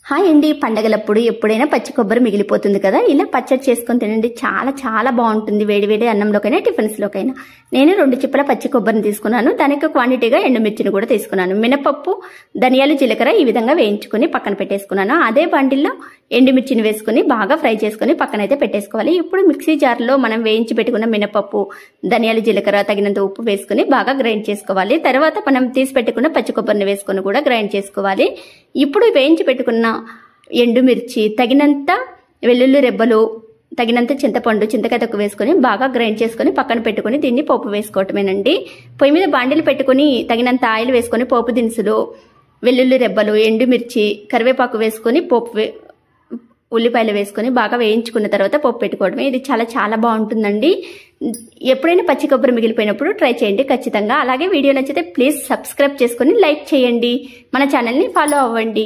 Hi అండి, పండగలప్పుడు ఎప్పుడైనా పచ్చి కొబ్బరి మిగిలిపోతుంది కదా, ఇలా పచ్చడి చేసుకొని తినండి. చాలా చాలా బాగుంటుంది. వేడివేడి అన్నంలోకైనా టిఫిన్స్లోకైనా. నేను 2 చిప్పల పచ్చి కొబ్బరిని తీసుకున్నాను. దానికి క్వాంటిటీగా ఎండుమిర్చిని కూడా తీసుకున్నాను. మినపప్పు, ధనియాలు, జీలకర్ర ఈ విధంగా వేయించుకుని పక్కన పెట్టేసుకున్నాను. అదే బండిల్లో ఎండుమిర్చిని వేసుకుని బాగా ఫ్రై చేసుకుని పక్కనైతే పెట్టేసుకోవాలి. ఇప్పుడు మిక్సీ జార్లో మనం వేయించి పెట్టుకున్న మినపప్పు, ధనియాలు, జీలకర్ర, తగినంత ఉప్పు వేసుకుని బాగా గ్రైండ్ చేసుకోవాలి. తర్వాత మనం తీసి పెట్టుకున్న పచ్చి కొబ్బరిని వేసుకుని కూడా గ్రైండ్ చేసుకోవాలి. ఇప్పుడు వేయించి పెట్టుకున్న ఎండుమిర్చి, తగినంత వెల్లుల్లి రెబ్బలు, తగినంత చింతపండు, చింతకాయ తొక్కు వేసుకుని బాగా గ్రైండ్ చేసుకుని పక్కన పెట్టుకుని దీన్ని పోపు వేసుకోవటమేనండి. పొయ్యి మీద బాండిలు పెట్టుకుని తగినంత ఆయిల్ వేసుకుని పోపు దినుసులు, వెల్లుల్లి రెబ్బలు, ఎండుమిర్చి, కరివేపాకు వేసుకుని ఉల్లిపాయలు వేసుకుని బాగా వేయించుకున్న తర్వాత పోపు పెట్టుకోవడమే. ఇది చాలా చాలా బాగుంటుందండి. ఎప్పుడైనా పచ్చి కొబ్బరి మిగిలిపోయినప్పుడు ట్రై చేయండి ఖచ్చితంగా. అలాగే వీడియో నచ్చితే ప్లీజ్ సబ్స్క్రైబ్ చేసుకుని లైక్ చేయండి. మన ఛానల్ని ఫాలో అవ్వండి.